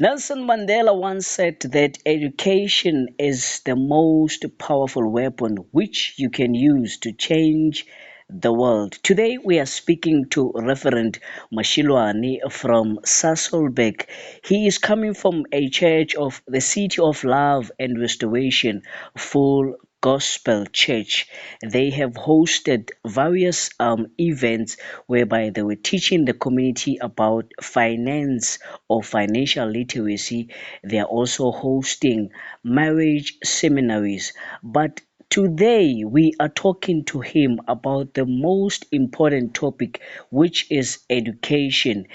Nelson Mandela once said that education is the most powerful weapon which you can use to change the world. Today we are speaking to Reverend Mashiloane from Sasolburg. He is coming from a church of the City of Love and Restoration, Full Gospel Church. They have hosted various events whereby they were teaching the community about finance or financial literacy. They are also hosting marriage seminaries. But today we are talking to him about the most important topic, which is education.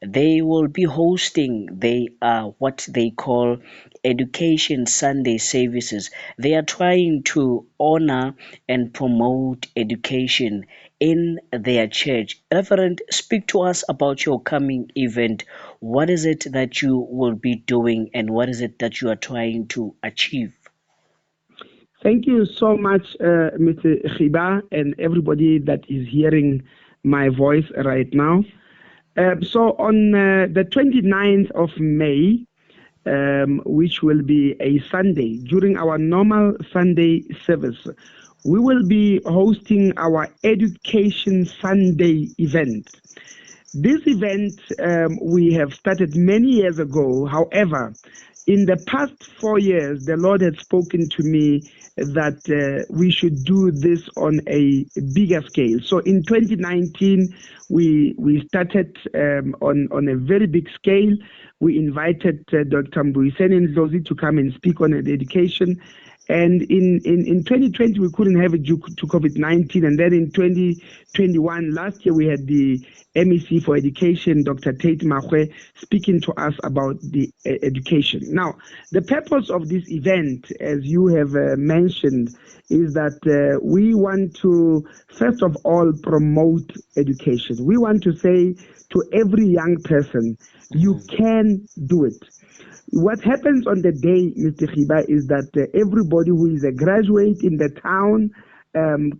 They will be hosting, they are what they call Education Sunday services. They are trying to honor and promote education in their church. Reverend, speak to us about your coming event. What is it that you will be doing and what is it that you are trying to achieve? Thank you so much, Mr. Khiba, and everybody that is hearing my voice right now. So on the 29th of May, which will be a Sunday, during our normal Sunday service, we will be hosting our Education Sunday event. This event we have started many years ago. However, in the past 4 years, the Lord had spoken to me that we should do this on a bigger scale. So in 2019, we started on a very big scale. We invited Dr. Mbuyiseni Ndlozi to come and speak on education. And in 2020, we couldn't have it due to COVID-19. And then in 2021, last year, we had the MEC for Education, Dr. Tate Mahwe, speaking to us about the education. Now, the purpose of this event, as you have mentioned, is that we want to, first of all, promote education. We want to say to every young person, you can do it. What happens on the day, Mr. Khiba, is that everybody who is a graduate in the town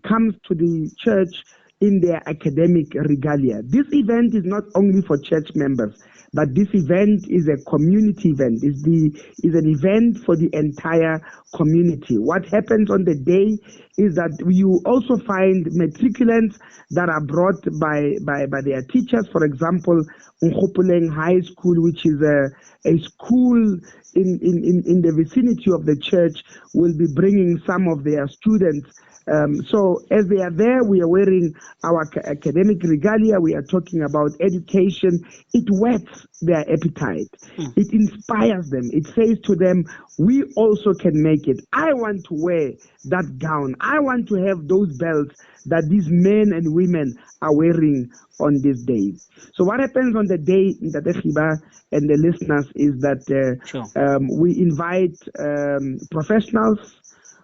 comes to the church in their academic regalia. This event is not only for church members, but this event is a community event. Is an event for the entire community. What happens on the day is that you also find matriculants that are brought by their teachers. For example, Nkgopoleng High School, which is a school in the vicinity of the church, will be bringing some of their students. So as they are there, we are wearing our academic regalia. We are talking about education. It whets their appetite. It inspires them. It says to them, we also can make it. I want to wear that gown. I want to have those belts that these men and women are wearing on this day. So what happens on the day in the Khiba and the listeners is that we invite professionals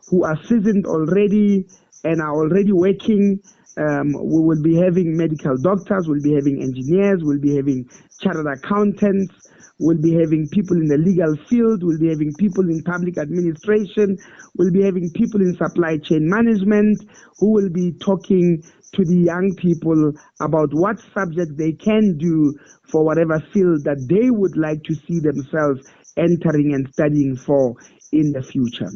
who are seasoned already and are already working. We will be having medical doctors, we'll be having engineers, we'll be having chartered accountants, we'll be having people in the legal field, we'll be having people in public administration, we'll be having people in supply chain management who will be talking to the young people about what subject they can do for whatever field that they would like to see themselves entering and studying for in the future.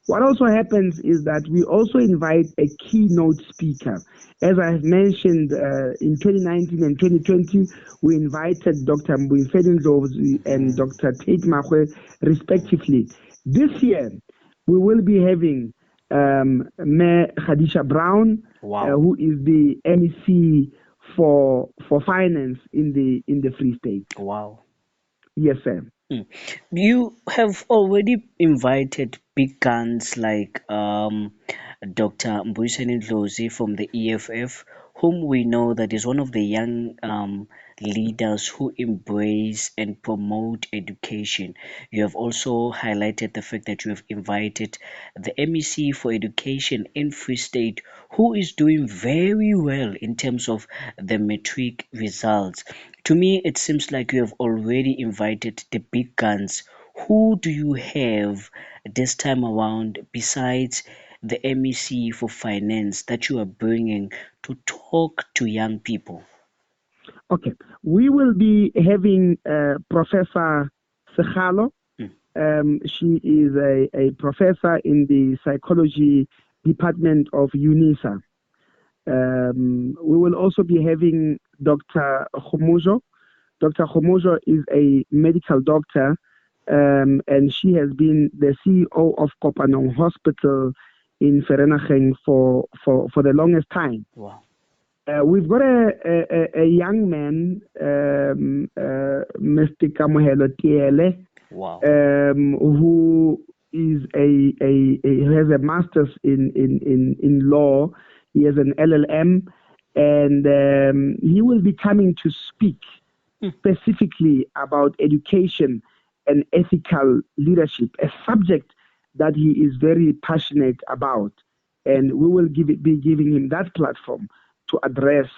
What also happens is that we also invite a keynote speaker. As I have mentioned, in 2019 and 2020, we invited Dr. Mbuyiseni Ndlozi and Dr. Tate Mahwe, respectively. This year, we will be having Mayor Khadisha Brown, who is the MEC for finance in the Free State. Wow. Yes, sir. You have already invited big guns like Dr. Mbuyiseni Ndlozi from the EFF, whom we know that is one of the young leaders who embrace and promote education. You have also highlighted the fact that you have invited the MEC for Education in Free State, who is doing very well in terms of the matric results. To me, it seems like you have already invited the big guns. Who do you have this time around besides the MEC for finance that you are bringing to talk to young people? Okay, we will be having Professor Sekgalo. She is a professor in the psychology department of UNISA. We will also be having Dr. Khomojo. Dr. Khomojo is a medical doctor, and she has been the CEO of Kopanong Hospital in Vereeniging for the longest time. Wow. We've got a young man, Mr. Kamohelo Tiele, wow. Who is has a master's in law. He has an LLM, and he will be coming to speak specifically about education and ethical leadership, a subject that he is very passionate about. And we will be giving him that platform to address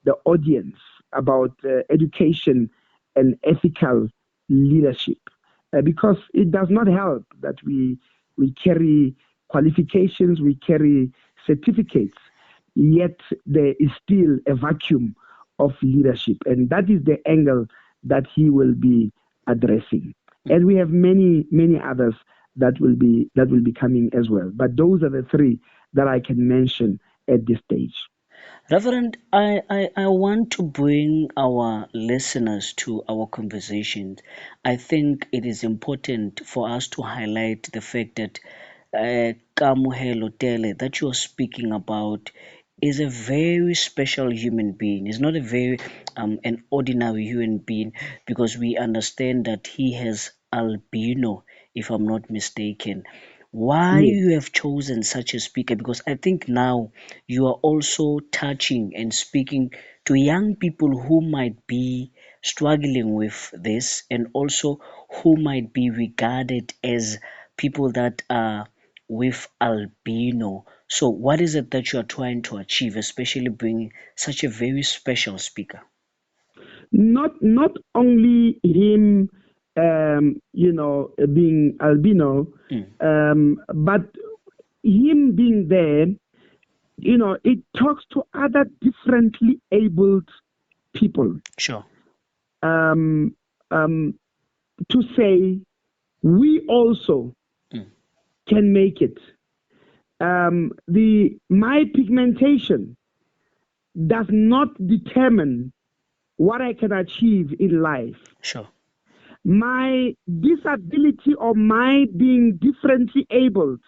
the audience about education and ethical leadership. Because it does not help that we carry qualifications, we carry certificates, yet there is still a vacuum of leadership. And that is the angle that he will be addressing. And we have many, many others that will be coming as well. But those are the three that I can mention at this stage. Reverend, I want to bring our listeners to our conversation. I think it is important for us to highlight the fact that Kamohelo Tele that you are speaking about is a very special human being. He's not a very an ordinary human being, because we understand that he has albino, if I'm not mistaken. Why you have chosen such a speaker? Because I think now you are also touching and speaking to young people who might be struggling with this, and also who might be regarded as people that are with albino. So what is it that you are trying to achieve, especially bringing such a very special speaker? Not only him, being albino, but him being there, it talks to other differently abled people. Sure. To say we also can make it. My pigmentation does not determine what I can achieve in life. Sure. My disability or my being differently abled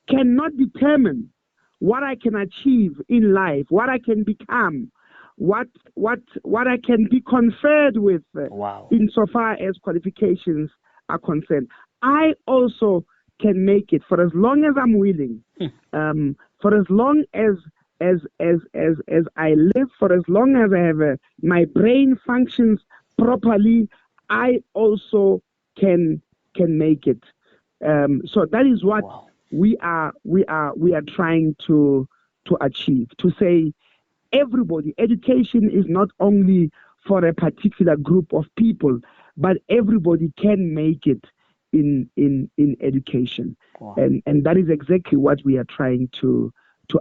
cannot determine what I can achieve in life, what I can become, what I can be conferred with. Wow. Insofar as qualifications are concerned. I also can make it for as long as I'm willing, for as long as I live, for as long as I have my brain functions properly, I also can make it. So that is what we are trying to achieve. To say everybody, education is not only for a particular group of people, but everybody can make it in education. Wow. And that is exactly what we are trying to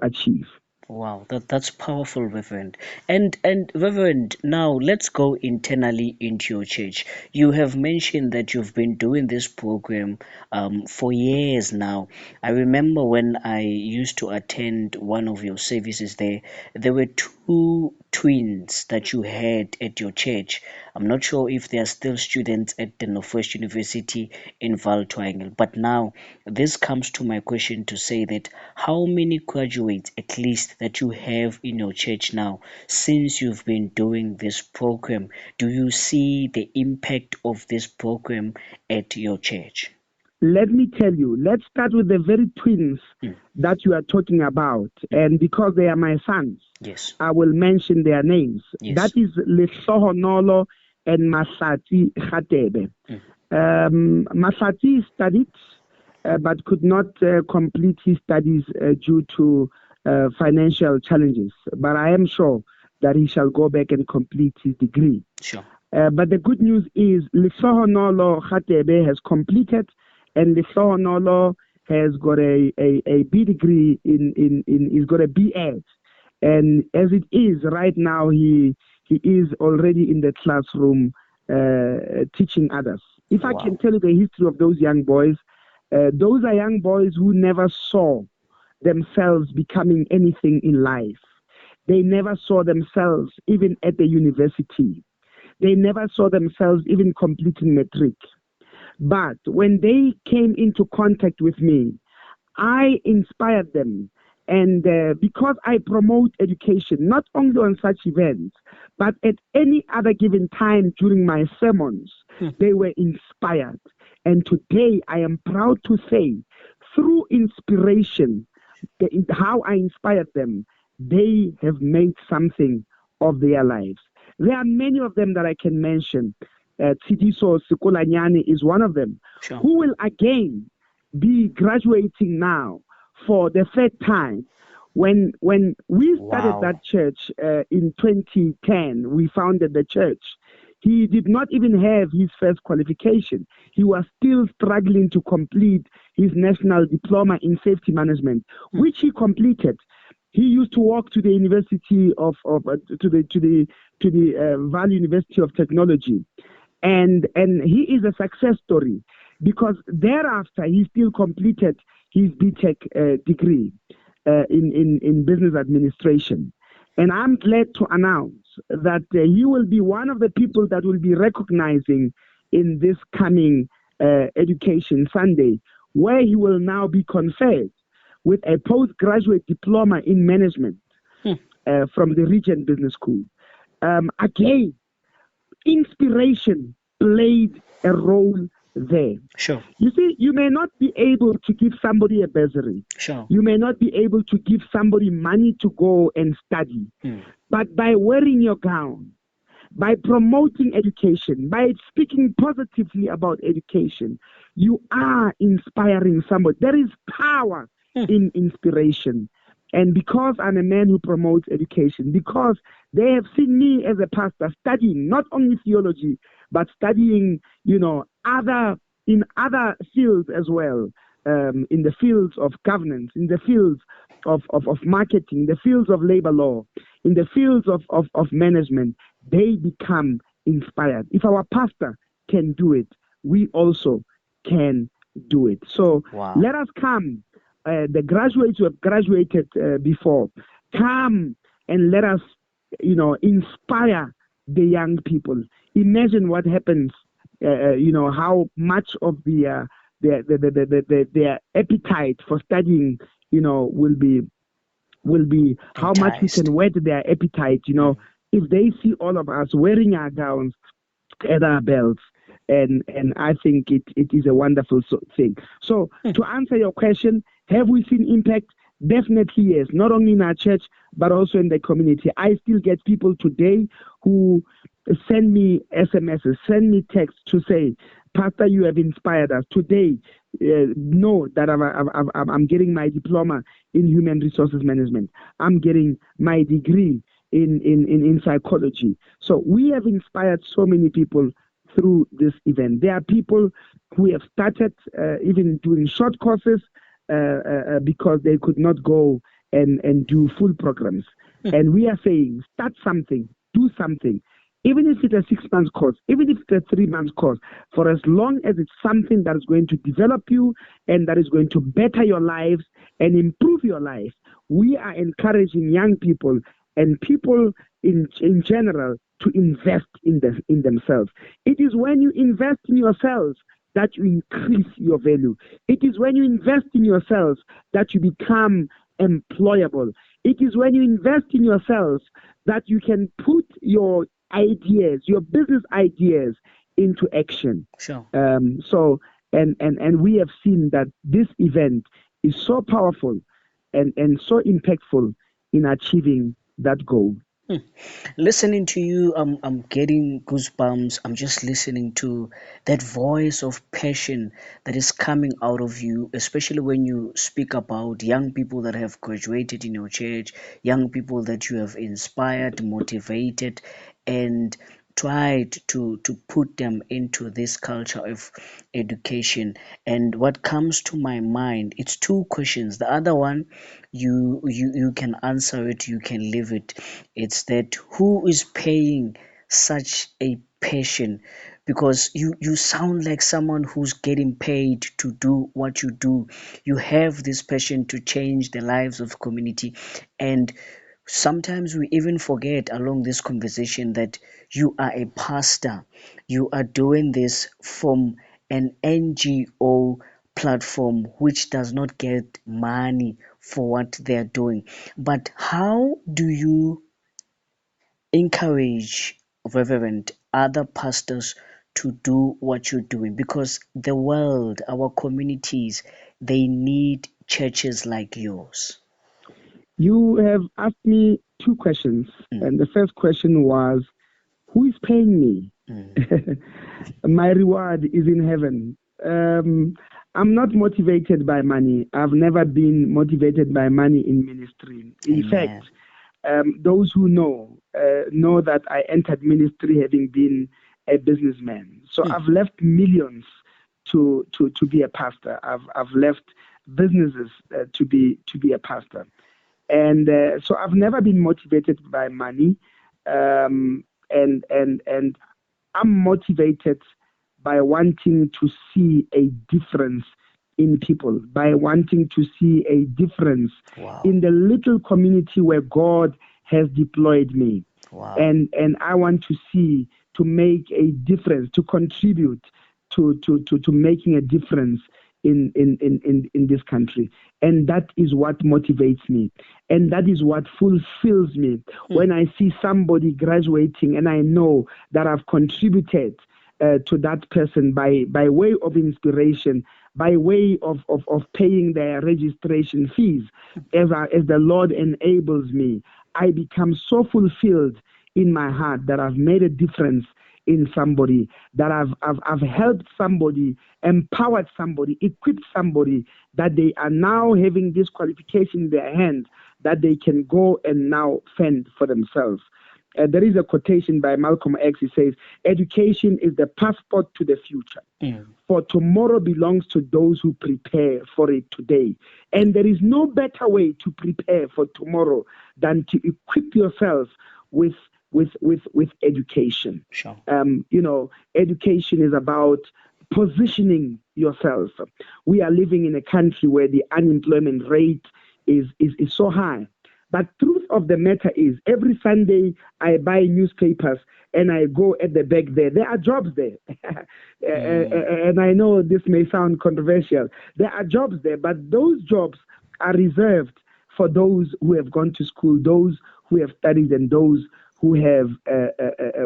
achieve. Wow, that's powerful, Reverend. And Reverend, now let's go internally into your church. You have mentioned that you've been doing this program for years now. I remember when I used to attend one of your services there were two twins that you had at your church. I'm not sure if they are still students at the Northwest University in Val Triangle. But now this comes to my question to say that how many graduates at least that you have in your church now since you've been doing this program? Do you see the impact of this program at your church? Let me tell you, let's start with the very twins that you are talking about. And because they are my sons, yes, I will mention their names. Yes. That is Lesohonolo and Masati Khatebe. Masati studied, but could not complete his studies due to financial challenges. But I am sure that he shall go back and complete his degree. Sure. But the good news is Lesohonolo Khatebe has completed, and Lesohonolo has got a B degree he's got a B.Ed. And as it is right now, he is already in the classroom teaching others If I can tell you the history of those young boys, those are young boys who never saw themselves becoming anything in life. They never saw themselves even at the university. They never saw themselves even completing matric. But when they came into contact with me, I inspired them. And because I promote education, not only on such events, but at any other given time during my sermons, they were inspired. And today I am proud to say, through inspiration, how I inspired them, they have made something of their lives. There are many of them that I can mention. Thabiso Mashiloane is one of them, who will again be graduating now for the third time. When we started that church in 2010, we founded the church. He did not even have his first qualification. He was still struggling to complete his national diploma in safety management, which he completed. He used to walk to the University to the Valley University of Technology, and he is a success story because thereafter he still completed his BTech degree in business administration. And I'm glad to announce that he will be one of the people that will be recognizing in this coming Education Sunday, where he will now be conferred with a postgraduate diploma in management from the Regent Business School. Again, inspiration played a role there. Sure. You see, you may not be able to give somebody a bursary. Sure. You may not be able to give somebody money to go and study. But by wearing your gown, by promoting education, by speaking positively about education, you are inspiring somebody. There is power in inspiration. And because I'm a man who promotes education, because they have seen me as a pastor studying not only theology, but studying, other fields as well, in the fields of governance, in the fields of marketing, in the fields of labor law, in the fields of management, they become inspired. If our pastor can do it, we also can do it. So let us come. The graduates who have graduated before, come and let us, inspire the young people. Imagine what happens, how much of their appetite for studying, will be how much we can whet their appetite, if they see all of us wearing our gowns at our belts. And I think it is a wonderful thing. So to answer your question, have we seen impact? Definitely yes. Not only in our church, but also in the community. I still get people today who send me SMSs, send me texts to say, Pastor, you have inspired us. Today, know that I'm getting my diploma in human resources management. I'm getting my degree in psychology. So we have inspired so many people through this event. There are people who have started even doing short courses because they could not go and do full programs. And we are saying, start something, do something. Even if it's a 6-month course, even if it's a 3-month course, for as long as it's something that is going to develop you and that is going to better your lives and improve your life, we are encouraging young people and people in general to invest in themselves. It is when you invest in yourselves that you increase your value. It is when you invest in yourselves that you become employable. It is when you invest in yourselves that you can put your ideas, your business ideas into action. Sure. So we have seen that this event is so powerful and so impactful in achieving that goal. Listening to you, I'm getting goosebumps. I'm just listening to that voice of passion that is coming out of you, especially when you speak about young people that have graduated in your church, young people that you have inspired, motivated, and tried to put them into this culture of education. And what comes to my mind, it's two questions. The other one, you can answer it, you can leave it. It's that who is paying such a passion because you sound like someone who's getting paid to do what you do. You have this passion to change the lives of community, and sometimes we even forget along this conversation that you are a pastor. You are doing this from an NGO platform which does not get money for what they are doing. But how do you encourage, Reverend, other pastors to do what you're doing? Because the world, our communities, they need churches like yours. You have asked me two questions, Mm. and the first question was, who is paying me? My reward is in heaven. I'm not motivated by money. I've never been motivated by money in ministry. In Amen. fact, those who know that I entered ministry having been a businessman. So I've left millions to be a pastor. I've left businesses to be a pastor, and so I've never been motivated by money. And I'm motivated by wanting to see a difference in people, by wanting to see a difference in the little community where God has deployed me. Wow. And I want to see, to make a difference, to contribute to making a difference in this country. And that is what motivates me. And that is what fulfills me. When I see somebody graduating and I know that I've contributed to that person by way of inspiration, by way of paying their registration fees, as the Lord enables me, I become so fulfilled in my heart that I've made a difference in somebody, that I've helped somebody, empowered somebody, equipped somebody, that they are now having this qualification in their hand, that they can go and now fend for themselves. There is a quotation by Malcolm X. He says, education is the passport to the future. For tomorrow belongs to those who prepare for it today. And there is no better way to prepare for tomorrow than to equip yourself with education. Sure. Education is about positioning yourself. We are living in a country where the unemployment rate is so high. But truth of the matter is, every Sunday I buy newspapers and I go at the back there. There are jobs there. And I know this may sound controversial. There are jobs there, but those jobs are reserved for those who have gone to school, those who have studied, and those who have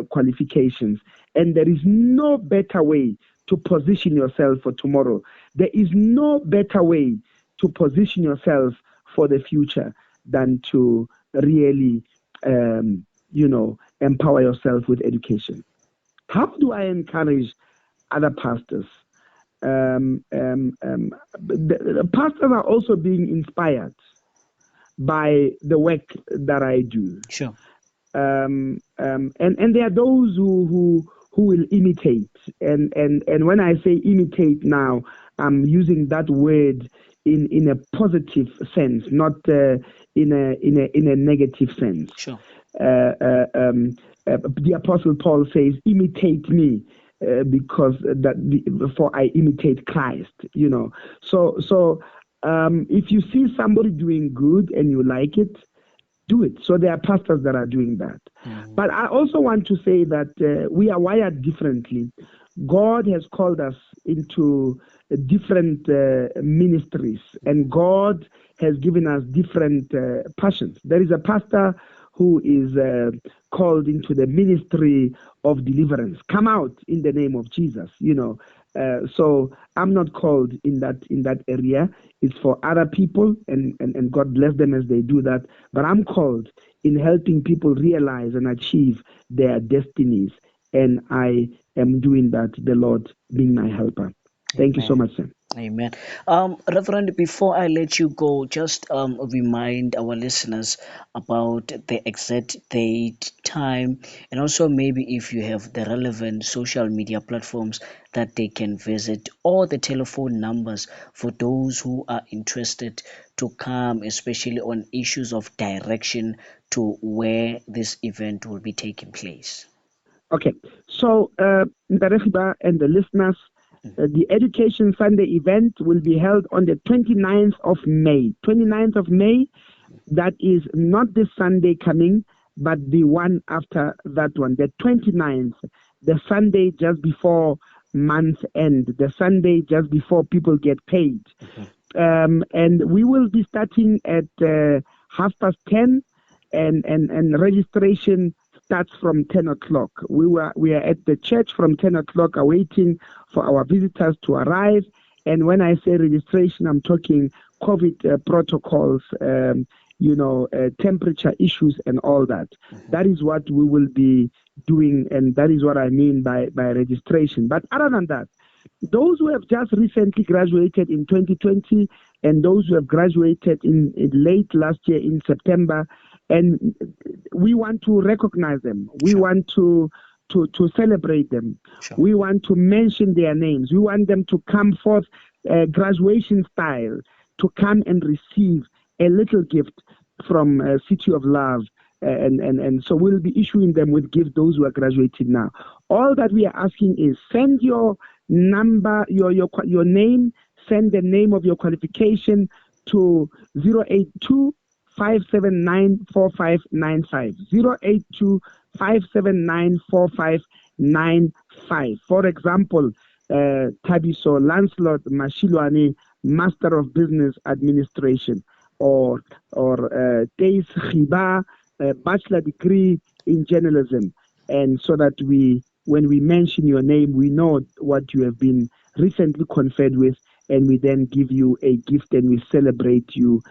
qualifications. And there is no better way to position yourself for tomorrow. There is no better way to position yourself for the future than to really, empower yourself with education. How do I encourage other pastors? The pastors are also being inspired by the work that I do. Sure. And there are those who will imitate. And when I say imitate now, I'm using that word in a positive sense, not in a negative sense. Sure. The Apostle Paul says, "Imitate me, because for I imitate Christ." So if you see somebody doing good and you like it, do it. So there are pastors that are doing that. But I also want to say that we are wired differently. God has called us into different ministries, and God has given us different passions. There is a pastor who is called into the ministry of deliverance. Come out in the name of Jesus, so I'm not called in that area. It's for other people, and God bless them as they do that. But I'm called in helping people realize and achieve their destinies, and I am doing that, the Lord being my helper. Thank you so much, sir. Amen. Reverend, before I let you go, just remind our listeners about the exact date, time, and also maybe if you have the relevant social media platforms that they can visit, or the telephone numbers for those who are interested to come, especially on issues of direction to where this event will be taking place. Okay, so Ntate Khiba and the listeners, the Education Sunday event will be held on the 29th of May. 29th of May, that is not this Sunday coming, but the one after that one, the 29th, the Sunday just before month end, the Sunday just before people get paid. And we will be starting at 10:30, and registration starts from 10 o'clock. We are at the church from 10 o'clock awaiting for our visitors to arrive. And when I say registration, I'm talking COVID protocols, temperature issues and all that. That is what we will be doing, and that is what I mean by registration. But other than that, those who have just recently graduated in 2020 and those who have graduated in late last year in September, and we want to recognize them. We want to celebrate them. Sure. We want to mention their names. We want them to come forth graduation style, to come and receive a little gift from City of Love. And so we'll be issuing them with gifts, those who are graduating now. All that we are asking is send your number, your name, send the name of your qualification to 082 579 4595. 082 579 4595. For example, Thabiso Mashiloane, Master of Business Administration, or Khiba, bachelor degree in journalism, and so that when we mention your name, we know what you have been recently conferred with, and we then give you a gift and we celebrate you.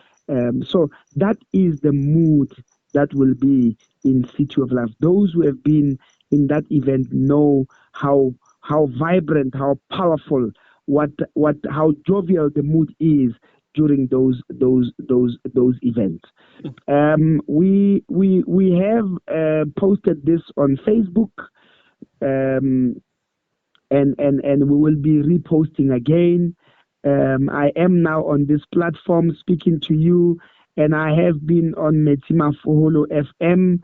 So that is the mood that will be in City of Love. Those who have been in that event know how vibrant, how powerful, how jovial the mood is during those events. We have posted this on Facebook, and we will be reposting again. I am now on this platform speaking to you, and I have been on Metima Fuholo FM,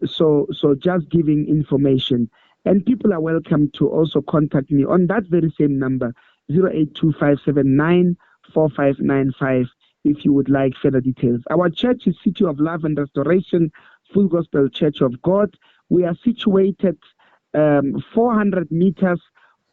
so just giving information. And people are welcome to also contact me on that very same number, 082579 4595, if you would like further details. Our church is City of Love and Restoration, Full Gospel Church of God. We are situated 400 meters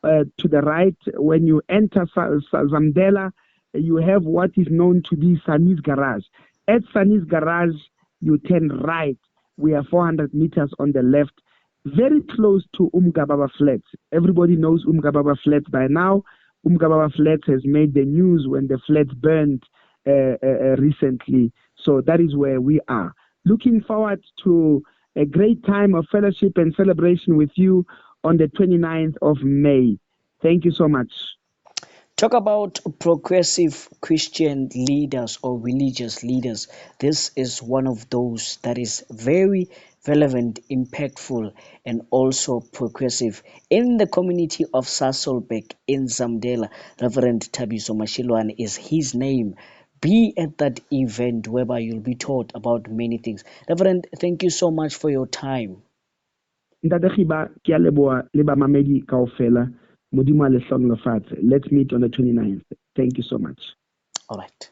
to the right. When you enter Zamdela, you have what is known to be Sani's Garage. At Sani's Garage, you turn right. We are 400 meters on the left, very close to Umgababa Flats. Everybody knows Umgababa Flats by now. Umgababa Flats has made the news when the flats burned recently. So that is where we are. Looking forward to a great time of fellowship and celebration with you on the 29th of May. Thank you so much. Talk about progressive Christian leaders or religious leaders. This is one of those that is very relevant, impactful, and also progressive in the community of Sasolburg in Zamdela. Reverend Thabiso Mashiloane is his name. Be at that event whereby you'll be taught about many things. Reverend, thank you so much for your time. Ntate Khiba, ke a leboha le bamamedi kaofela. Modimo a le hlonolofatse. Let's meet on the 29th. Thank you so much. All right.